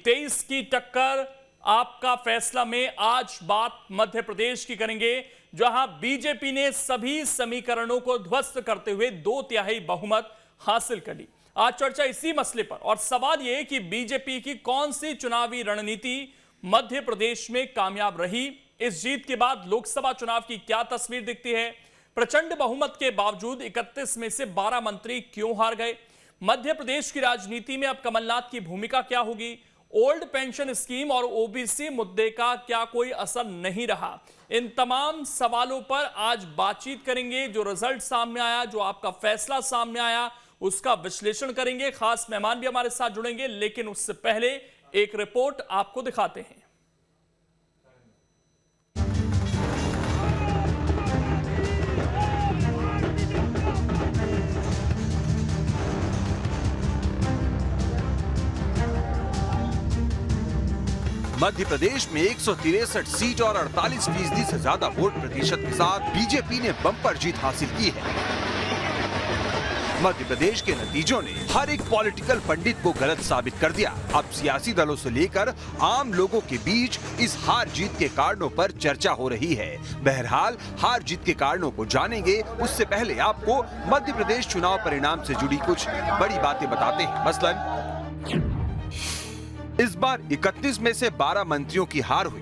23 की टक्कर आपका फैसला में आज बात मध्य प्रदेश की करेंगे, जहां बीजेपी ने सभी समीकरणों को ध्वस्त करते हुए 2/3 बहुमत हासिल कर ली। आज चर्चा इसी मसले पर और सवाल यह कि बीजेपी की कौन सी चुनावी रणनीति मध्य प्रदेश में कामयाब रही। इस जीत के बाद लोकसभा चुनाव की क्या तस्वीर दिखती है। प्रचंड बहुमत के बावजूद 31 में से 12 मंत्री क्यों हार गए। मध्य प्रदेश की राजनीति में अब कमलनाथ की भूमिका क्या होगी। ओल्ड पेंशन स्कीम और ओबीसी मुद्दे का क्या कोई असर नहीं रहा। इन तमाम सवालों पर आज बातचीत करेंगे। जो रिजल्ट सामने आया, जो आपका फैसला सामने आया, उसका विश्लेषण करेंगे। खास मेहमान भी हमारे साथ जुड़ेंगे, लेकिन उससे पहले एक रिपोर्ट आपको दिखाते हैं। मध्य प्रदेश में 163 सीट और 48% से ज्यादा वोट प्रतिशत के साथ बीजेपी ने बम्पर जीत हासिल की है। मध्य प्रदेश के नतीजों ने हर एक पॉलिटिकल पंडित को गलत साबित कर दिया। अब सियासी दलों से लेकर आम लोगों के बीच इस हार जीत के कारणों पर चर्चा हो रही है। बहरहाल हार जीत के कारणों को जानेंगे, उससे पहले आपको मध्य प्रदेश चुनाव परिणाम से जुड़ी कुछ बड़ी बातें बताते हैं। मसलन इस बार 31 में से 12 मंत्रियों की हार हुई।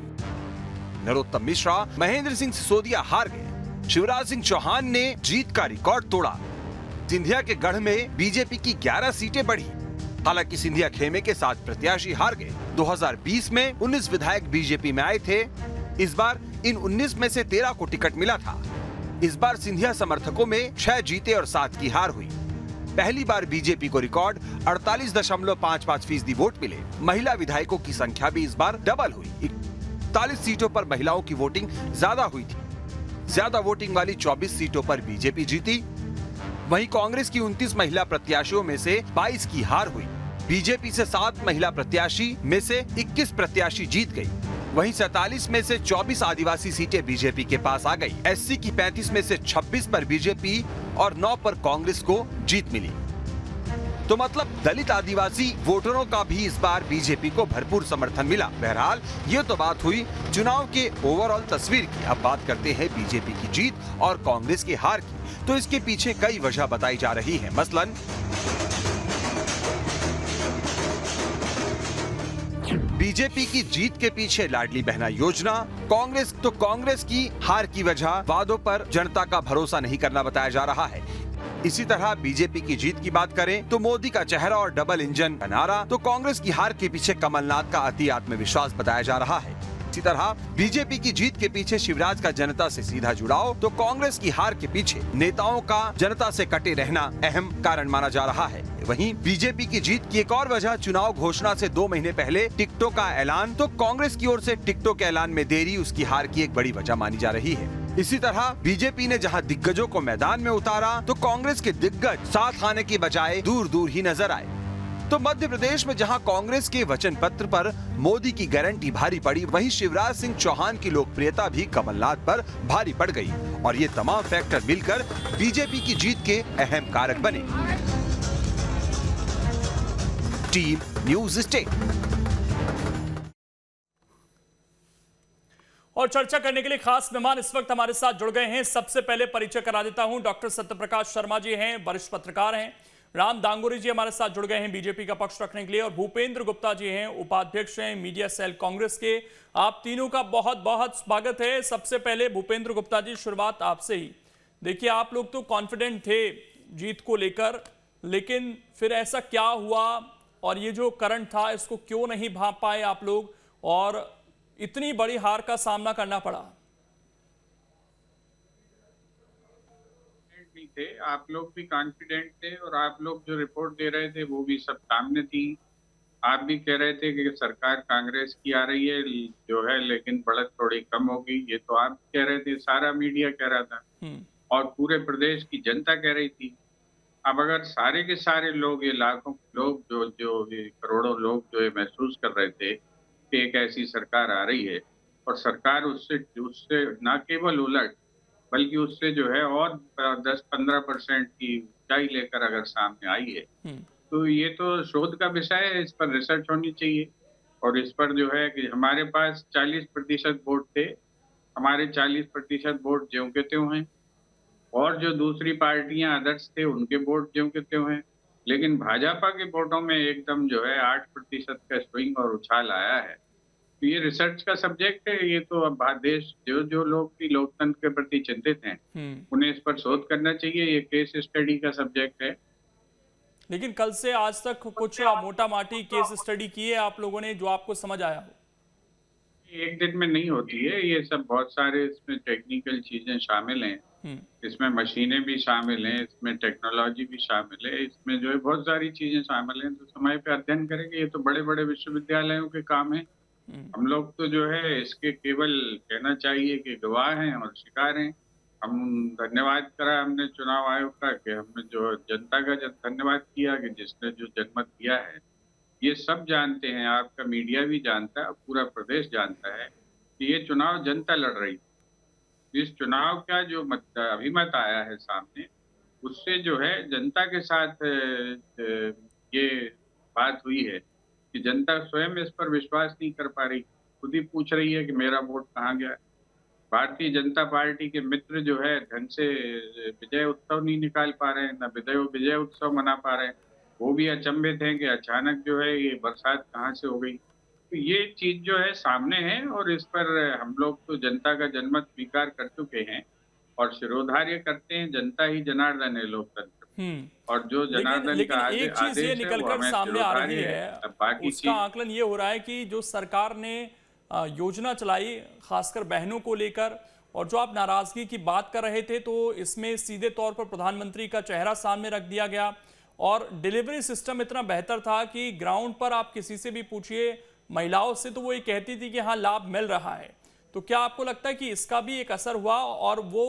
नरोत्तम मिश्रा, महेंद्र सिंह सिसोदिया हार गए। शिवराज सिंह चौहान ने जीत का रिकॉर्ड तोड़ा। सिंधिया के गढ़ में बीजेपी की 11 सीटें बढ़ी। हालांकि सिंधिया खेमे के 7 प्रत्याशी हार गए। 2020 में 19 विधायक बीजेपी में आए थे। इस बार इन 19 में से 13 को टिकट मिला था। इस बार सिंधिया समर्थकों में 6 जीते और 7 की हार हुई। पहली बार बीजेपी को रिकॉर्ड 48.55% वोट मिले। महिला विधायकों की संख्या भी इस बार डबल हुई। 41 सीटों पर महिलाओं की वोटिंग ज्यादा हुई थी। ज्यादा वोटिंग वाली 24 सीटों पर बीजेपी जीती। वहीं कांग्रेस की 29 महिला प्रत्याशियों में से 22 की हार हुई। बीजेपी से 7 महिला प्रत्याशी में से 21 प्रत्याशी जीत गई। वहीं 47 में से 24 आदिवासी सीटें बीजेपी के पास आ गई। एससी की 35 में से 26 पर बीजेपी और 9 पर कांग्रेस को जीत मिली। तो मतलब दलित आदिवासी वोटरों का भी इस बार बीजेपी को भरपूर समर्थन मिला। बहरहाल ये तो बात हुई चुनाव के ओवरऑल तस्वीर की। अब बात करते हैं बीजेपी की जीत और कांग्रेस की हार की। तो इसके पीछे कई वजह बताई जा रही है। मसलन बीजेपी की जीत के पीछे लाडली बहना योजना, कांग्रेस की हार की वजह वादों पर जनता का भरोसा नहीं करना बताया जा रहा है। इसी तरह बीजेपी की जीत की बात करें तो मोदी का चेहरा और डबल इंजन का नारा, तो कांग्रेस की हार के पीछे कमलनाथ का अति आत्मविश्वास बताया जा रहा है। इसी तरह बीजेपी की जीत के पीछे शिवराज का जनता से सीधा जुड़ाव, तो कांग्रेस की हार के पीछे नेताओं का जनता से कटे रहना अहम कारण माना जा रहा है। वहीं बीजेपी की जीत की एक और वजह चुनाव घोषणा से 2 महीने पहले टिकटों का ऐलान, तो कांग्रेस की ओर से टिकटों के ऐलान में देरी उसकी हार की एक बड़ी वजह मानी जा रही है। इसी तरह बीजेपी ने जहां दिग्गजों को मैदान में उतारा, तो कांग्रेस के दिग्गज साथ आने की बजाय दूर दूर ही नजर आए। तो मध्य प्रदेश में जहां कांग्रेस के वचन पत्र पर मोदी की गारंटी भारी पड़ी, वहीं शिवराज सिंह चौहान की लोकप्रियता भी कमलनाथ पर भारी पड़ गई। और ये तमाम फैक्टर मिलकर बीजेपी की जीत के अहम कारक बने। Team news state. और चर्चा करने के लिए खास मेहमान इस वक्त हमारे साथ जुड़ गए हैं। सबसे पहले परिचय करा देता हूं, डॉक्टर सत्यप्रकाश शर्मा जी हैं, वरिष्ठ पत्रकार हैं। राम दांगोरी जी हमारे साथ जुड़ गए हैं बीजेपी का पक्ष रखने के लिए। और भूपेंद्र गुप्ता जी हैं, उपाध्यक्ष हैं मीडिया सेल कांग्रेस के। आप तीनों का बहुत बहुत स्वागत है। सबसे पहले भूपेंद्र गुप्ता जी, शुरुआत आपसे ही। देखिए, आप लोग तो कॉन्फिडेंट थे जीत को लेकर, लेकिन फिर ऐसा क्या हुआ और ये जो करंट था इसको क्यों नहीं भांप पाए आप लोग और इतनी बड़ी हार का सामना करना पड़ा? नहीं थे, आप लोग भी कॉन्फिडेंट थे और आप लोग जो रिपोर्ट दे रहे थे वो भी सब सामने थी। आप भी कह रहे थे कि सरकार कांग्रेस की आ रही है जो है, लेकिन बढ़त थोड़ी कम होगी। ये तो आप कह रहे थे, सारा मीडिया कह रहा था और पूरे प्रदेश की जनता कह रही थी। अब अगर सारे के सारे लोग, ये लाखों लोग जो ये करोड़ों लोग जो ये महसूस कर रहे थे कि एक ऐसी सरकार आ रही है और सरकार उससे उससे न केवल उलट बल्कि उससे जो है और 10-15% की ऊंचाई लेकर अगर सामने आई है, तो ये तो शोध का विषय है, इस पर रिसर्च होनी चाहिए। और इस पर जो है कि हमारे पास 40% वोट थे, हमारे 40% वोट ज्यों के त्यों हैं, और जो दूसरी पार्टियां अदर्स थे उनके वोट ज्यों के त्यों हैं। लेकिन भाजपा के वोटों में एकदम जो है 8% का स्विंग और उछाल आया है। तो ये रिसर्च का सब्जेक्ट है, ये तो अब देश जो जो लोग भी लोकतंत्र के प्रति चिंतित हैं उन्हें इस पर शोध करना चाहिए। ये केस स्टडी का सब्जेक्ट है। लेकिन कल से आज तक कुछ मोटा माटी केस स्टडी की है आप लोगों ने जो आपको समझ आया हो? एक दिन में नहीं होती है, ये सब बहुत सारे इसमें टेक्निकल चीजें शामिल हैं, इसमें मशीनें भी शामिल हैं, इसमें टेक्नोलॉजी भी शामिल है, इसमें जो है बहुत सारी चीजें शामिल हैं। तो समय पे अध्ययन करेंगे, ये तो बड़े बड़े विश्वविद्यालयों के काम है। हम लोग तो जो है इसके केवल कहना चाहिए कि गवाह हैं और शिकार हैं। हम धन्यवाद करा हमने चुनाव आयोग का कि हमने जो जनता का धन्यवाद किया कि जिसने जो जनमत दिया है। ये सब जानते हैं, आपका मीडिया भी जानता है, पूरा प्रदेश जानता है कि ये चुनाव जनता लड़ रही है। इस चुनाव का जो अभिमत आया है सामने, उससे जो है जनता के साथ ये बात हुई है कि जनता स्वयं इस पर विश्वास नहीं कर पा रही, खुद ही पूछ रही है कि मेरा वोट कहाँ गया। भारतीय जनता पार्टी के मित्र जो है ढंग से विजय उत्सव नहीं निकाल पा रहे हैं, न विजय उत्सव मना पा रहे हैं। वो भी अचंभित हैं कि अचानक जो है ये बरसात कहाँ से हो गई। तो ये चीज जो है सामने है और इस पर हम लोग तो जनता का जनमत स्वीकार कर चुके हैं और शिरोधार्य करते हैं। जनता ही जनार्दन है लोकतंत्र, और जो जनार्दन का एक चीज ये निकलकर सामने आ रही है, बाकी उसका आकलन ये हो रहा है कि जो सरकार ने योजना चलाई खासकर बहनों को लेकर, और जो आप नाराजगी की बात कर रहे थे, तो इसमें सीधे तौर पर प्रधानमंत्री का चेहरा सामने रख दिया गया और डिलीवरी सिस्टम इतना बेहतर था कि ग्राउंड पर आप किसी से भी पूछिए महिलाओं से तो वो ये कहती थी कि हाँ लाभ मिल रहा है। तो क्या आपको लगता है कि इसका भी एक असर हुआ और वो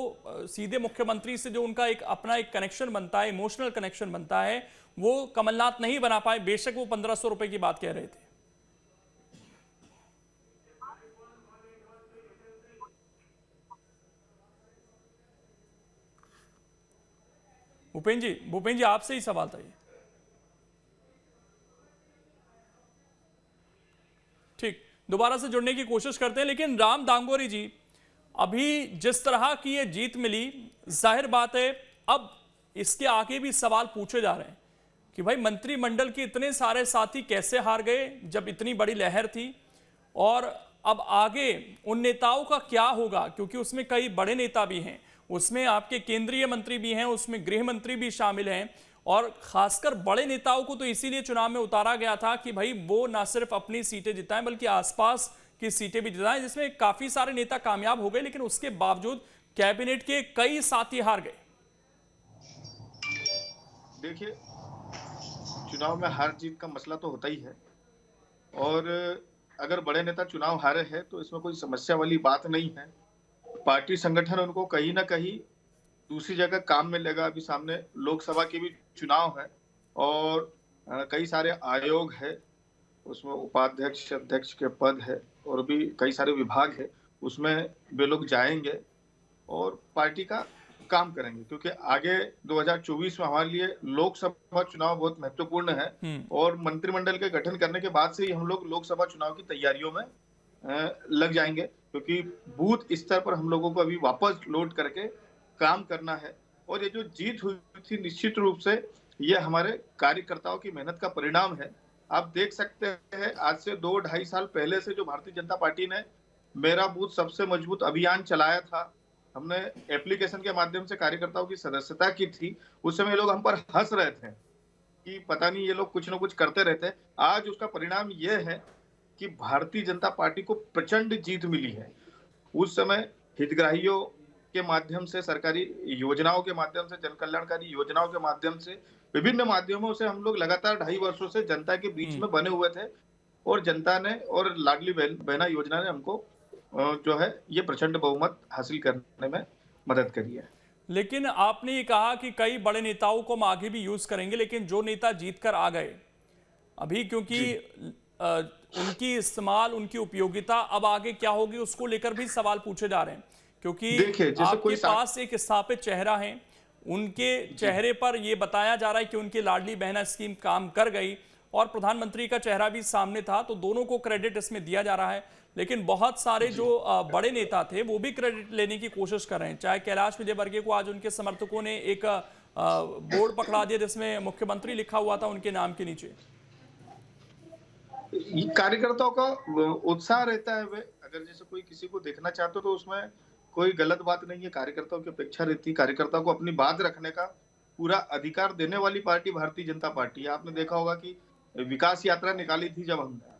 सीधे मुख्यमंत्री से जो उनका एक अपना एक कनेक्शन बनता है, इमोशनल कनेक्शन बनता है, वो कमलनाथ नहीं बना पाए, बेशक वो 1500 रुपए की बात कह रहे थे? भूपेन जी आपसे ही सवाल था ये। ठीक, दोबारा से जुड़ने की कोशिश करते हैं। लेकिन राम दांगोरी जी, अभी जिस तरह की ये जीत मिली, जाहिर बात है अब इसके आगे भी सवाल पूछे जा रहे हैं कि भाई मंत्रिमंडल के इतने सारे साथी कैसे हार गए जब इतनी बड़ी लहर थी, और अब आगे उन नेताओं का क्या होगा, क्योंकि उसमें कई बड़े नेता भी हैं, उसमें आपके केंद्रीय मंत्री भी हैं, उसमें गृह मंत्री भी शामिल हैं, और खासकर बड़े नेताओं को तो इसीलिए चुनाव में उतारा गया था कि भाई वो ना सिर्फ अपनी सीटें जिताएं बल्कि आसपास की सीटें भी जिताएं, जिसमें काफी सारे नेता कामयाब हो गए, लेकिन उसके बावजूद कैबिनेट के कई साथी हार गए। देखिए, चुनाव में हार जीत का मसला तो होता ही है, और अगर बड़े नेता चुनाव हारे हैं तो इसमें कोई समस्या वाली बात नहीं है। पार्टी संगठन उनको कहीं ना कहीं दूसरी जगह काम में लेगा। अभी सामने लोकसभा के भी चुनाव है और कई सारे आयोग है, उसमें उपाध्यक्ष अध्यक्ष के पद है और भी कई सारे विभाग है, उसमें वे लोग जाएंगे और पार्टी का काम करेंगे, क्योंकि आगे 2024 में हमारे लिए लोकसभा चुनाव बहुत महत्वपूर्ण है और मंत्रिमंडल के गठन करने के बाद से ही हम लोग लोकसभा चुनाव की तैयारियों में लग जाएंगे, क्योंकि बूथ स्तर पर हम लोगों को अभी वापस लोड करके काम करना है। और ये जो जीत हुई थी निश्चित रूप से ये हमारे कार्यकर्ताओं की मेहनत का परिणाम है। आप देख सकते हैं आज से 2-2.5 साल पहले से जो भारतीय जनता पार्टी ने मेरा बूथ सबसे मजबूत अभियान चलाया था, हमने एप्लीकेशन के माध्यम से कार्यकर्ताओं की सदस्यता की थी, उस समय लोग हम पर हंस रहे थे कि पता नहीं ये लोग कुछ ना कुछ करते रहते। आज उसका परिणाम ये है कि भारतीय जनता पार्टी को प्रचंड जीत मिली है। उस समय हितग्राहियों के माध्यम से, सरकारी योजनाओं के माध्यम से, जन कल्याणकारी योजनाओं के माध्यम से, विभिन्न माध्यमों से हम लोग लगातार 2.5 वर्षों से जनता के बीच में बने हुए थे और जनता ने और लाडली बहना योजना ने हमको जो है ये प्रचंड बहुमत हासिल करने में मदद करी है। लेकिन आपने ये कहा कि कई बड़े नेताओं को हम आगे भी यूज करेंगे, लेकिन जो नेता जीत कर आ गए अभी, क्योंकि उनकी इस्तेमाल, उनकी उपयोगिता अब आगे क्या होगी उसको लेकर भी सवाल पूछे जा रहे हैं, क्योंकि आपके पास एक स्थापित चेहरा है, उनके चेहरे पर यह बताया जा रहा है कि उनकी लाडली बहना स्कीम काम कर गई, और प्रधानमंत्री का चेहरा भी सामने था, तो दोनों को क्रेडिट इसमें दिया जा रहा है। लेकिन बहुत सारे जो बड़े नेता थे वो भी क्रेडिट लेने की कोशिश कर रहे हैं। चाहे कैलाश विजयवर्गीय को आज उनके समर्थकों ने एक बोर्ड पकड़ा दिया जिसमें मुख्यमंत्री लिखा हुआ था उनके नाम के नीचे। कार्यकर्ताओं का उत्साह रहता है, वे अगर जैसे कोई किसी को देखना चाहते हो तो उसमें कोई गलत बात नहीं है। कार्यकर्ताओं की अपेक्षा रहती है, कार्यकर्ताओं को अपनी बात रखने का पूरा अधिकार देने वाली पार्टी भारतीय जनता पार्टी है। आपने देखा होगा कि विकास यात्रा निकाली थी जब हमने,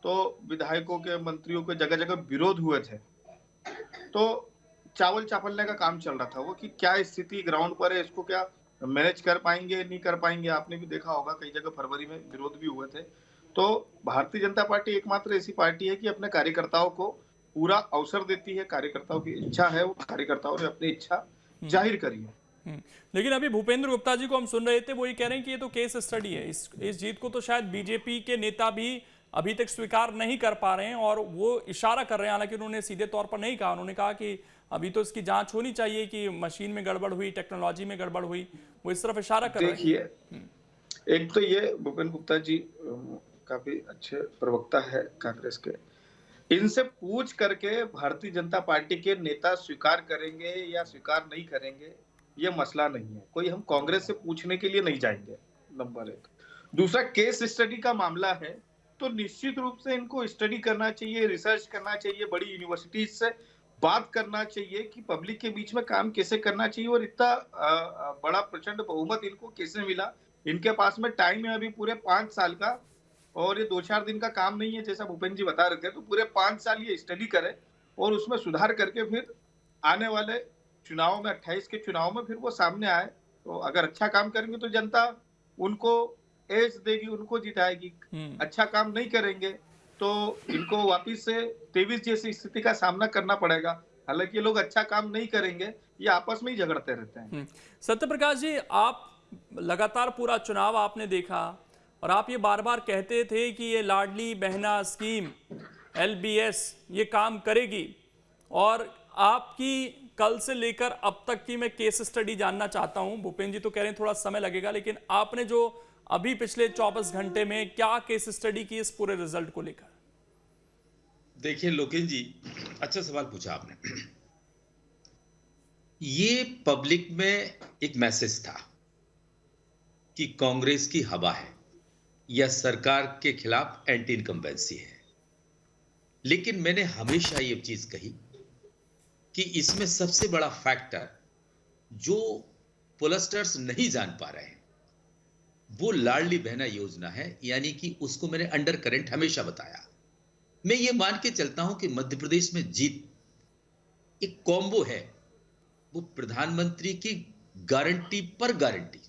तो विधायकों के, मंत्रियों के जगह जगह विरोध हुए थे, तो चावल चापलने का काम चल रहा था वो कि क्या स्थिति ग्राउंड पर है, इसको क्या मैनेज कर पाएंगे नहीं कर पाएंगे। आपने भी देखा होगा कई जगह फरवरी में विरोध भी हुए थे। तो भारतीय जनता पार्टी एकमात्र ऐसी पार्टी है कि अपने कार्यकर्ताओं को पूरा अवसर देती है। कार्यकर्ताओं की इच्छा है, वो कार्यकर्ताओं ने अपनी इच्छा जाहिर करी है। लेकिन अभी भूपेंद्र गुप्ता जी को हम सुन रहे थे, वो ये कह रहे हैं कि ये तो केस स्टडी है। इस जीत को तो शायद बीजेपी के नेता भी अभी तक स्वीकार नहीं कर पा रहे हैं और वो इशारा कर रहे हैं, हालांकि उन्होंने सीधे तौर पर नहीं कहा। उन्होंने कहा कि अभी तो इसकी जांच होनी चाहिए कि मशीन में गड़बड़ हुई, टेक्नोलॉजी में गड़बड़ हुई, वो इस तरफ इशारा कर रहे हैं। देखिए, एक तो ये भूपेंद्र गुप्ता जी काफी अच्छे प्रवक्ता है कांग्रेस के, इनसे पूछ करके भारतीय जनता पार्टी के नेता स्वीकार करेंगे या स्वीकार नहीं करेंगे ये मसला नहीं है। कोई हम कांग्रेस से पूछने के लिए नहीं जाएंगे, नंबर एक। दूसरा, केस स्टडी का मामला है तो निश्चित रूप से इनको स्टडी करना चाहिए, रिसर्च करना चाहिए, बड़ी यूनिवर्सिटीज से बात करना चाहिए कि पब्लिक के बीच में काम कैसे करना चाहिए और इतना बड़ा प्रचंड बहुमत इनको कैसे मिला। इनके पास में टाइम है अभी पूरे 5 साल का, और ये 2-4 दिन का काम नहीं है जैसा भूपेंद्र जी बता रहे थे। तो पूरे 5 साल ये स्टडी करे और उसमें सुधार करके फिर आने वाले चुनाव में, 28 के चुनाव में फिर वो सामने आए। तो अगर अच्छा काम करेंगे तो जनता उनको एज देगी, उनको जिताएगी। अच्छा काम नहीं करेंगे तो इनको वापिस से 23 जैसी स्थिति का सामना करना पड़ेगा। हालांकि ये लोग अच्छा काम नहीं करेंगे, ये आपस में ही झगड़ते रहते हैं। सत्यप्रकाश जी, आप लगातार पूरा चुनाव आपने देखा और आप ये बार बार कहते थे कि ये लाडली बहना स्कीम LBS ये काम करेगी, और आपकी कल से लेकर अब तक की मैं केस स्टडी जानना चाहता हूं। भूपेंद्र जी तो कह रहे हैं थोड़ा समय लगेगा, लेकिन आपने जो अभी पिछले 24 घंटे में क्या केस स्टडी की इस पूरे रिजल्ट को लेकर? देखिए लोकेश जी, अच्छा सवाल पूछा आपने। ये पब्लिक में एक मैसेज था कि कांग्रेस की हवा है या सरकार के खिलाफ एंटी इनकम्बेंसी है। लेकिन मैंने हमेशा ये चीज कही कि इसमें सबसे बड़ा फैक्टर जो पोलस्टर्स नहीं जान पा रहे हैं वो लाडली बहना योजना है। यानी कि उसको मैंने अंडर करंट हमेशा बताया। मैं ये मान के चलता हूं कि मध्य प्रदेश में जीत एक कॉम्बो है, वो प्रधानमंत्री की गारंटी पर गारंटी,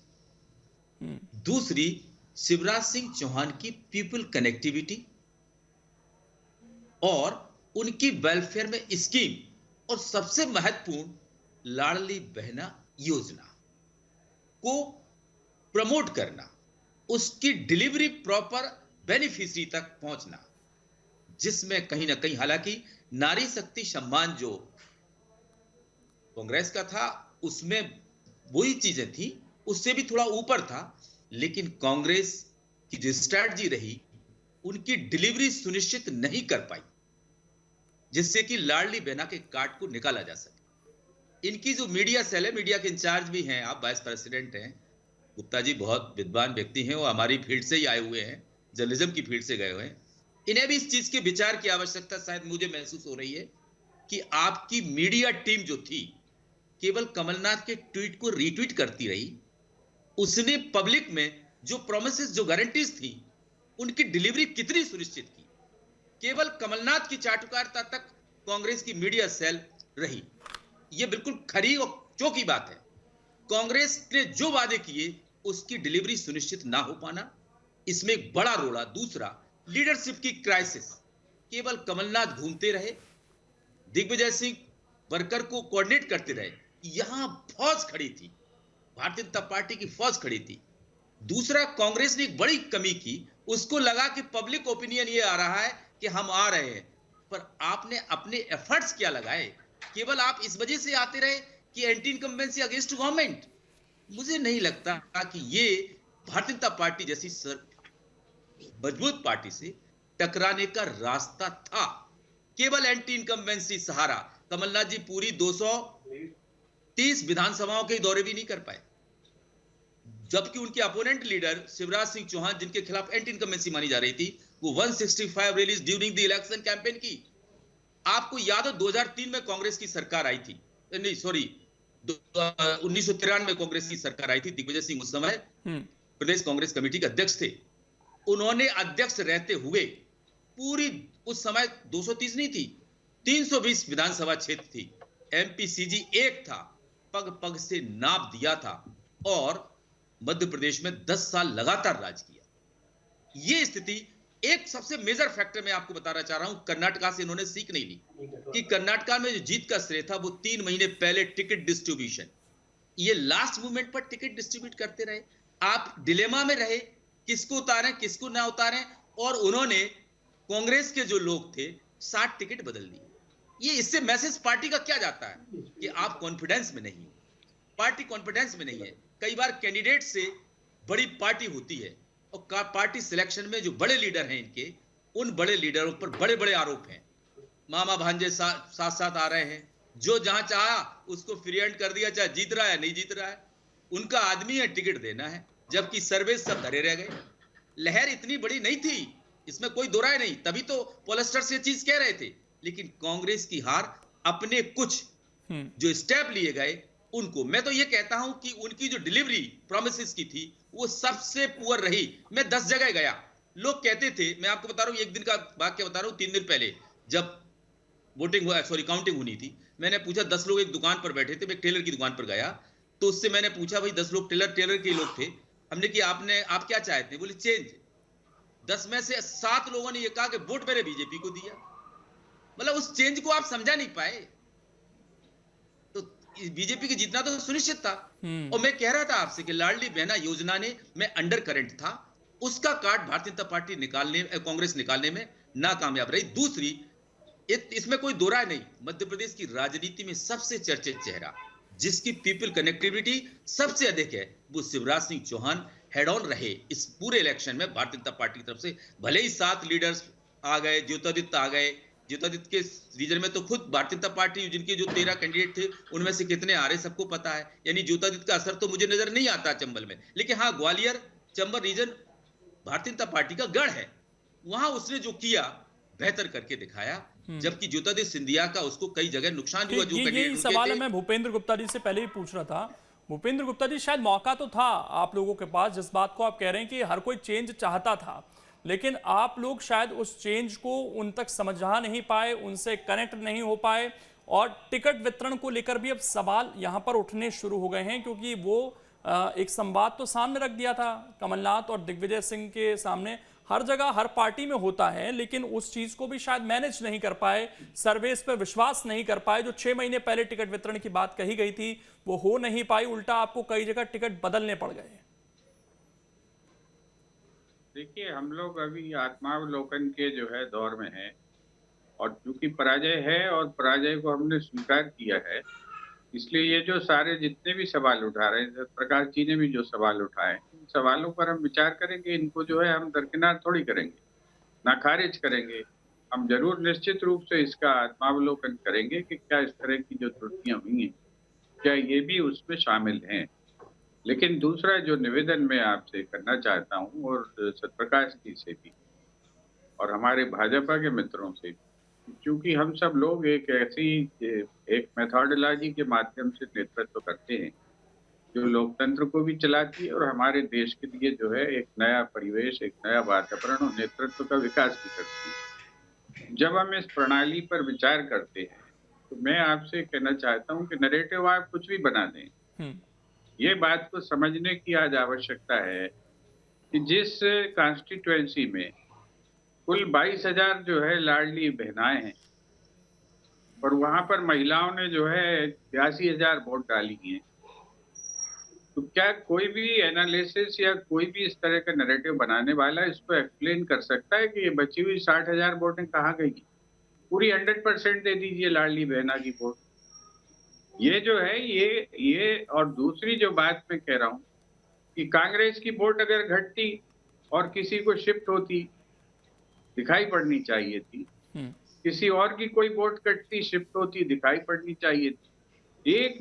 दूसरी शिवराज सिंह चौहान की पीपल कनेक्टिविटी और उनकी वेलफेयर में स्कीम, और सबसे महत्वपूर्ण लाडली बहना योजना को प्रमोट करना, उसकी डिलीवरी प्रॉपर बेनिफिशियरी तक पहुंचना, जिसमें कहीं ना कहीं, हालांकि नारी शक्ति सम्मान जो कांग्रेस का था उसमें वही चीजें थी, उससे भी थोड़ा ऊपर था। लेकिन कांग्रेस की जो स्ट्रैटेजी रही उनकी डिलीवरी सुनिश्चित नहीं कर पाई, जिससे कि लाडली बहना के कार्ड को निकाला जा सके। इनकी जो मीडिया सेल है, मीडिया के इंचार्ज भी हैं, आप वाइस प्रेसिडेंट हैं, गुप्ता जी बहुत विद्वान व्यक्ति हैं, वो हमारी फील्ड से ही आए हुए हैं, जर्नलिज्म की फील्ड से गए हुए हैं। इन्हें भी इस चीज के विचार की आवश्यकता शायद मुझे महसूस हो रही है कि आपकी मीडिया टीम जो थी केवल कमलनाथ के ट्वीट को रीट्वीट करती रही। उसने पब्लिक में जो प्रोमिसेस, जो गारंटीज थी, उनकी डिलीवरी कितनी सुनिश्चित की? केवल कमलनाथ की चाटुकारिता तक कांग्रेस की मीडिया सेल रही। यह बिल्कुल खरी और चौकी बात है। कांग्रेस ने जो वादे किए उसकी डिलीवरी सुनिश्चित ना हो पाना, इसमें एक बड़ा रोल है। दूसरा, लीडरशिप की क्राइसिस। केवल कमलनाथ घूमते रहे, दिग्विजय सिंह वर्कर को कोऑर्डिनेट करते रहे। यहां फौज खड़ी थी, भारतीय जनता पार्टी की फौज खड़ी थी। दूसरा, कांग्रेस ने एक बड़ी कमी की, उसको लगा कि पब्लिक ओपिनियन ये आ रहा है कि हम आ रहे हैं, पर आपने अपने एफर्ट्स क्या लगाए? केवल आप इस वजह से आते रहे कि एंटी इनकम्बेंसी अगेंस्ट गवर्नमेंट। मुझे नहीं लगता कि ये भारतीय जनता पार्टी जैसी मजबूत पार्टी से टकराने का रास्ता था। केवल एंटी इनकम्बेंसी सहारा कमलनाथ जी पूरी 230 विधानसभाओं के दौरे भी नहीं कर पाए, जबकि उनके अपोनेंट लीडर शिवराज सिंह चौहान, जिनके खिलाफ एंटी इनकम्बेंसी मानी जा रही थी, वो 165 rallies during the election campaign की। आपको याद हो 2003 में कांग्रेस की सरकार आई थी, नहीं सॉरी 1993 में कांग्रेस की सरकार आई थी। दिग्विजय सिंह उस समय प्रदेश कांग्रेस कमेटी के अध्यक्ष थे। उन्होंने अध्यक्ष रहते हुए पूरी उस समय 230 नहीं थी, 320 विधानसभा क्षेत्र थी। एमपीसीजी एक था, पग पग से नाप दिया था और मध्य प्रदेश में 10 साल लगातार राज किया। ये स्थिति एक सबसे मेजर फैक्टर मैं आपको बताना चाह रहा हूं, कर्नाटका से इन्होंने सीख नहीं ली कि कर्नाटका में जो जीत का श्रेय था वो 3 महीने पहले टिकट डिस्ट्रीब्यूशन, ये लास्ट मोमेंट पर टिकट डिस्ट्रीब्यूट करते रहे। आप डिलेमा में रहे किसको उतारें किसको ना उतारें, और उन्होंने कांग्रेस के जो लोग थे 60 टिकट बदल दिए। ये इससे मैसेज पार्टी का क्या जाता है कि आप कॉन्फिडेंस में नहीं हो, पार्टी कॉन्फिडेंस में नहीं है। कई बार कैंडिडेट से बड़ी पार्टी होती है और पार्टी सिलेक्शन में जो बड़े लीडर हैं इनके, उन बड़े लीडरों पर बड़े बड़े आरोप हैं। मामा भांजे साथ साथ आ रहे हैं, जो जहां चाहा उसको फ्री हैंड कर दिया, चाहे जीत रहा है नहीं जीत रहा है, उनका आदमी है टिकट देना है, जबकि सर्वे सब धरे रह गए। लहर इतनी बड़ी नहीं थी, इसमें कोई दो राय नहीं, तभी तो पोलस्टर से चीज कह रहे थे। लेकिन कांग्रेस की हार अपने कुछ जो स्टेप लिए गए उनको, मैं तो ये कहता हूं कि उनकी जो डिलीवरी प्रॉमिसेस की थी वो सबसे पुअर रही। मैं 10 जगह गया, लोग कहते थे, मैं आपको बता रहा हूं, एक दिन का वाक्य बता रहा हूं, 3 दिन पहले जब काउंटिंग होनी थी, मैंने पूछा, 10 लोग एक दुकान पर बैठे थे, मैं एक टेलर की दुकान पर गया तो उससे मैंने पूछा, भाई 10 लोग टेलर के लोग थे, हमने कि आप क्या चाहते हैं? बोले चेंज। 10 में से 7 लोगों ने ये कहा कि वोट मैंने बीजेपी को दिया। मतलब उस चेंज को आप समझा नहीं पाए, तो बीजेपी की जीतना तो सुनिश्चित था। और मैं कह रहा था आपसे कि लाडली बहना योजना ने मैं अंडर करंट था, उसका कार्ड भारतीय जनता पार्टी कांग्रेस निकालने में नाकामयाब रही। दूसरी, इसमें कोई दो राय नहीं, मध्य प्रदेश की राजनीति में सबसे चर्चित चेहरा जिसकी पीपल कनेक्टिविटी सबसे अधिक है, वो शिवराज सिंह चौहान हेड ऑन रहे इस पूरे इलेक्शन में भारतीय जनता पार्टी की तरफ से। भले ही 7 लीडर्स आ गए, ज्योतिरादित्य आ गए, ज्योतिरादित्य के रीजन में तो खुद भारतीय जनता पार्टी जिनके जो 13 कैंडिडेट थे उनमें से कितने आ रहे सबको पता है, यानी ज्योतिरादित्य का असर तो मुझे नजर नहीं आता चंबल में। लेकिन हाँ, ग्वालियर चंबल रीजन भारतीय जनता पार्टी का गढ़ है, वहां उसने जो किया बेहतर करके दिखाया, जबकि ज्योतिरादित्य सिंधिया का उसको कई जगह नुकसान हुआ। जो यही सवाल है, मैं भूपेंद्र गुप्ता जी से पहले ही पूछ रहा था। भूपेंद्र गुप्ता जी, शायद मौका तो था आप लोगों के पास, जिस बात को आप कह रहे हैं कि हर कोई चेंज चाहता था, लेकिन आप लोग शायद उस चेंज को उन तक समझा नहीं पाए, उनसे कनेक्ट नहीं हो पाए, और टिकट वितरण को लेकर भी अब सवाल यहां पर उठने शुरू हो गए हैं, क्योंकि वो एक संवाद तो सामने रख दिया था कमलनाथ और दिग्विजय सिंह के सामने। हर जगह हर पार्टी में होता है, लेकिन उस चीज को भी शायद मैनेज नहीं कर पाए, सर्वेस पे विश्वास नहीं कर पाए। जो 6 महीने पहले टिकट वितरण की बात कही गई थी वो हो नहीं पाई, उल्टा आपको कई जगह टिकट बदलने पड़ गए। देखिए, हम लोग अभी आत्मावलोकन के जो है दौर में हैं, और चूंकि पराजय है और पराजय को हमने स्वीकार किया है, इसलिए ये जो सारे जितने भी सवाल उठा रहे हैं, प्रकाश जी ने भी जो सवाल उठाए, इन सवालों पर हम विचार करेंगे। इनको जो है हम दरकिनार थोड़ी करेंगे, ना खारिज करेंगे। हम जरूर निश्चित रूप से इसका आत्मावलोकन करेंगे कि क्या इस तरह की जो त्रुटियां हुई हैं, क्या ये भी उसमें शामिल हैं। लेकिन दूसरा जो निवेदन मैं आपसे करना चाहता हूं, और सत्यप्रकाश जी से भी और हमारे भाजपा के मित्रों से, क्योंकि हम सब लोग एक ऐसी एक मेथोडोलॉजी के माध्यम से नेतृत्व करते हैं जो लोकतंत्र को भी चलाती है और हमारे देश के लिए जो है एक नया परिवेश, एक नया वातावरण और नेतृत्व का विकास भी करती है। जब हम इस प्रणाली पर विचार करते हैं तो मैं आपसे कहना चाहता हूं कि नैरेटिव आप कुछ भी बना दें, ये बात को समझने की आज आवश्यकता है कि जिस कॉन्स्टिट्यूएंसी में कुल 22,000 जो है लाडली बहनाएं हैं, और वहां पर महिलाओं ने जो है 82,000 वोट डाली हैं, तो क्या कोई भी एनालिसिस या कोई भी इस तरह का नैरेटिव बनाने वाला इसको एक्सप्लेन कर सकता है कि ये बची हुई 60,000 वोटें कहाँ गई? पूरी 100% दे दीजिए लाडली बहना की वोट। ये जो है ये और दूसरी जो बात मैं कह रहा हूँ कि कांग्रेस की वोट अगर घटती और किसी को शिफ्ट होती दिखाई पड़नी चाहिए थी, किसी और की कोई वोट कटती शिफ्ट होती दिखाई पड़नी चाहिए थी। एक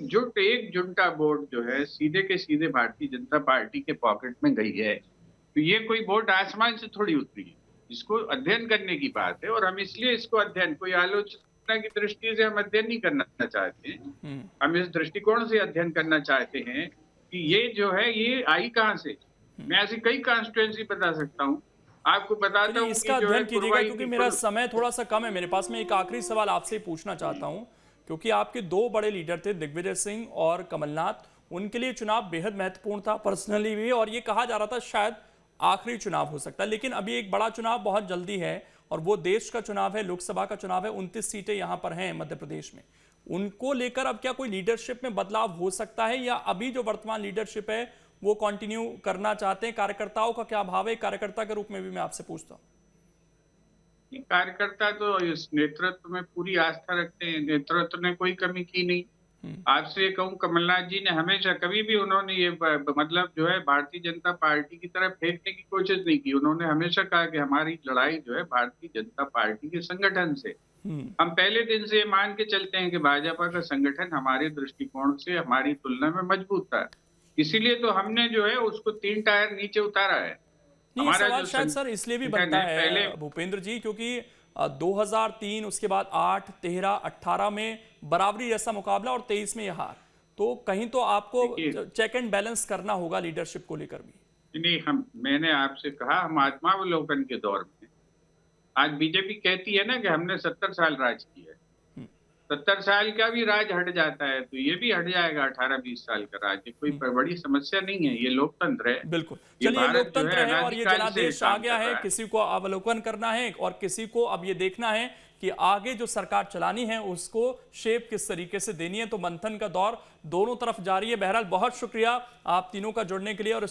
जुंटा वोट जो है सीधे के सीधे भारतीय जनता पार्टी के पॉकेट में गई है, तो ये कोई वोट आसमान से थोड़ी उतरी है। इसको अध्ययन करने की बात है, और हम इसलिए इसको अध्ययन, कोई आलोचना की दृष्टि से हम अध्ययन नहीं करना चाहते हैं। हम इस दृष्टिकोण से अध्ययन करना चाहते हैं कि ये जो है ये आई कहां से। मैं ऐसी कई कॉन्स्टिट्यूएंसी बता सकता हूँ, आपको बताता हूँ इसका अध्ययन कीजिएगा, क्योंकि मेरा समय थोड़ा सा कम है मेरे पास। में एक आखिरी सवाल आपसे पूछना चाहता हूं, क्योंकि आपके दो बड़े लीडर थे, दिग्विजय सिंह और कमलनाथ, उनके लिए चुनाव बेहद महत्वपूर्ण था पर्सनली भी, और ये कहा जा रहा था शायद आखिरी चुनाव हो सकता है। लेकिन अभी एक बड़ा चुनाव बहुत जल्दी है, और वो देश का चुनाव है, लोकसभा का चुनाव है। 29 सीटें यहां पर हैं मध्य प्रदेश में। उनको लेकर अब क्या कोई लीडरशिप में बदलाव हो सकता है, या अभी जो वर्तमान लीडरशिप है वो कंटिन्यू करना चाहते हैं? कार्यकर्ताओं का क्या भाव है? कार्यकर्ता के रूप में भी मैं आपसे पूछता हूँ। कार्यकर्ता तो इस नेतृत्व में पूरी आस्था रखते हैं, नेतृत्व ने कोई कमी की नहीं। आपसे कहूँ, कमलनाथ जी ने हमेशा कभी भी उन्होंने ये मतलब जो है भारतीय जनता पार्टी की तरफ फेंकने की कोशिश नहीं की। उन्होंने हमेशा कहा कि हमारी लड़ाई जो है भारतीय जनता पार्टी के संगठन से। हम पहले दिन से मान के चलते हैं कि भाजपा का संगठन हमारे दृष्टिकोण से हमारी तुलना में मजबूत था, इसीलिए तो हमने जो है उसको 3 टायर नीचे उतारा है। नहीं, सवाल शायद सर इसलिए भी बनता है भूपेंद्र जी, क्योंकि 2003, उसके बाद 8, 13, 18 में बराबरी जैसा मुकाबला, और 23 में यह हार। तो कहीं तो आपको चेक एंड बैलेंस करना होगा लीडरशिप को लेकर भी। नहीं, मैंने आपसे कहा हम आत्मावलोकन के दौर में। आज बीजेपी कहती है ना कि हमने 70 साल राज किया है। 70 साल का भी राज हट जाता है, तो ये भी हट जाएगा 18-20 साल का राज। कोई बड़ी समस्या नहीं है, ये लोकतंत्र है। बिल्कुल, चलिए, लोकतंत्र है और ये जनादेश आ गया है। किसी को अवलोकन करना है और किसी को अब ये देखना है कि आगे जो सरकार चलानी है उसको शेप किस तरीके से देनी है। तो मंथन का दौर दोनों तरफ जारी है। बहरहाल बहुत शुक्रिया आप तीनों का जुड़ने के लिए और